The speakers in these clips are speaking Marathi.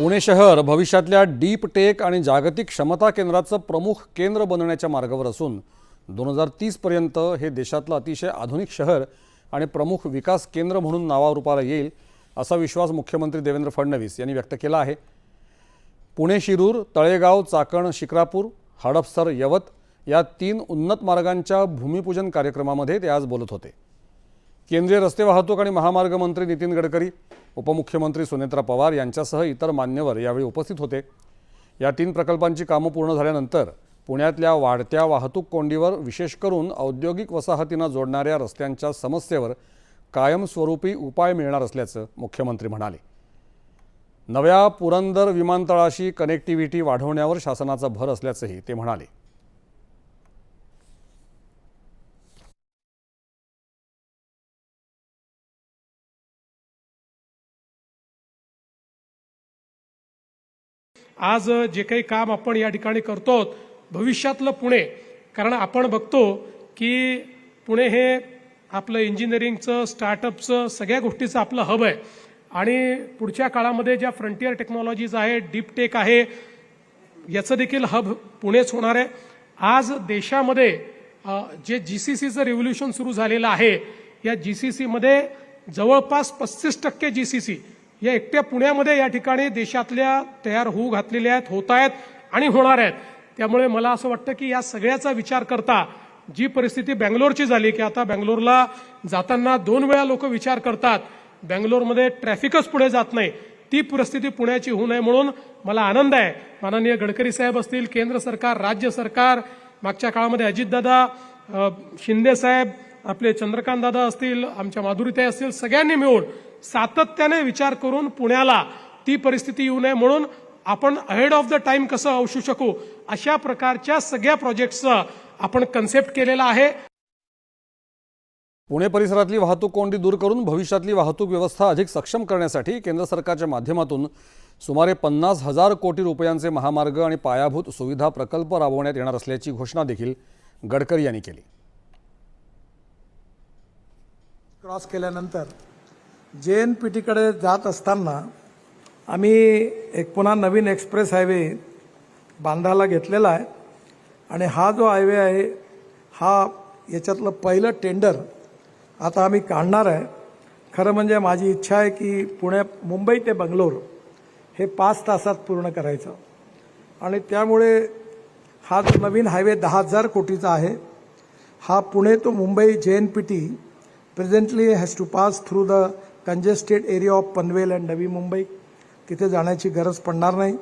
पुणे शहर भविष्यातल्या डीप टेक आणि जागतिक क्षमता केंद्राचं प्रमुख केंद्र बनण्याच्या मार्गावर असून 2030 पर्यंत हे देशातलं अतिशय आधुनिक शहर आणि प्रमुख विकास केंद्र म्हणून नावारूपाला येईल असा विश्वास मुख्यमंत्री देवेंद्र फडणवीस यांनी व्यक्त केला आहे। पुणे शिरूर, तळेगाव, चाकण, शिक्रापूर, हडपसर, यवत या 3 उन्नत मार्गांच्या भूमिपूजन कार्यक्रमामध्ये ते आज बोलत होते। केंद्रीय रस्ते वाहतूक आणि महामार्ग मंत्री नितीन गडकरी, उपमुख्यमंत्री सुनेत्रा पवार यांच्यासह इतर मान्यवर यावेळी उपस्थित होते। या 3 प्रकल्पांची कामं पूर्ण झाल्यानंतर पुण्यातल्या वाढत्या वाहतूक कोंडीवर, विशेष करून औद्योगिक वसाहतींना जोडणाऱ्या रस्त्यांच्या समस्येवर कायमस्वरूपी उपाय मिळणार असल्याचं मुख्यमंत्री म्हणाले। नव्या पुरंदर विमानतळाशी कनेक्टिव्हिटी वाढवण्यावर शासनाचा भर असल्याचंही ते म्हणाले। आज जे काही काम आपण या ठिकाणी करतो, भविष्यातलं पुणे, कारण आपण बघतो की पुणे हे आपलं इंजिनिअरिंगचं, स्टार्टअपचं, सगळ्या गोष्टीचं आपलं हब आहे आणि पुढच्या काळामध्ये ज्या फ्रंटियर टेक्नॉलॉजीज आहे, डीप टेक आहे, याचं देखील हब पुणेच होणार आहे। आज देशामध्ये जे जीसीसीचं रिव्होल्यूशन सुरू झालेलं आहे, या जीसीसीमध्ये जवळपास 35% जीसीसी या एकट्या पुण्यामध्ये या ठिकाणी देशातल्या तयार होऊ घातलेल्या आहेत, होत आहेत आणि होणार आहेत। त्यामुळे मला असं वाटतं की या सगळ्याचा विचार करता जी परिस्थिती बेंगलोरची झाली की आता बेंगलोरला जाताना 2 वेळा लोक विचार करतात, बेंगलोरमध्ये ट्रॅफिकच पुढे जात नाही, ती परिस्थिती पुण्याची होऊ नये म्हणून मला आनंद आहे। माननीय गडकरी साहेब असतील, केंद्र सरकार, राज्य सरकार, मागच्या काळामध्ये अजितदादा, शिंदे साहेब, आपले चंद्रकांत दादा असतील, आमच्या माधुरीताई असतील, सगळ्यांनी मिळून सातत्याने विचार करून पुण्याला ती परिस्थिती येऊ नये म्हणून आपण अहेड ऑफ द टाइम कसं औषू शकू अशा प्रकारच्या सगळ्या प्रोजेक्ट्सचा आपण कन्सेप्ट केलेला आहे। पुणे परिसरातली वाहतूक कोंडी दूर करून भविष्यातली वाहतूक व्यवस्था अधिक सक्षम करण्यासाठी केंद्र सरकारच्या माध्यमातून सुमारे 50,000 कोटी रुपयांचे महामार्ग आणि पायाभूत सुविधा प्रकल्प राबवण्यात येणार असल्याची घोषणा देखील गडकरी यांनी केली। क्रॉस केल्यानंतर JNPTकडे जात असताना आम्ही एक पुन्हा नवीन एक्सप्रेस हायवे बांधायला घेतलेला आहे आणि हा जो हायवे आहे हा याच्यातलं पहिलं टेंडर आता आम्ही काढणार आहे। खरं म्हणजे माझी इच्छा आहे की मुंबई ते बंगलोर हे 5 तासात पूर्ण करायचं आणि त्यामुळे हा जो नवीन हायवे 10,000 कोटीचा आहे, हा Pune to Mumbai JNPT presently has to pass through the congested area of Panvel and Navi Mumbai, तिथे जाण्याची गरज पडणार नाही।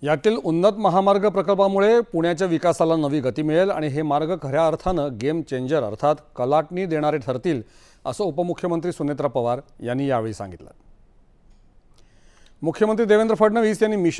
यातील उन्नत महामार्ग प्रकल्पामुळे पुण्याच्या विकासाला नवी गती मिळेल आणि हे मार्ग खऱ्या अर्थानं गेम चेंजर अर्थात कलाटणी देणारे ठरतील असं उपमुख्यमंत्री सुनेत्रा पवार यांनी यावेळी सांगितलं। मुख्यमंत्री देवेंद्र फडणवीस यांनी मिशन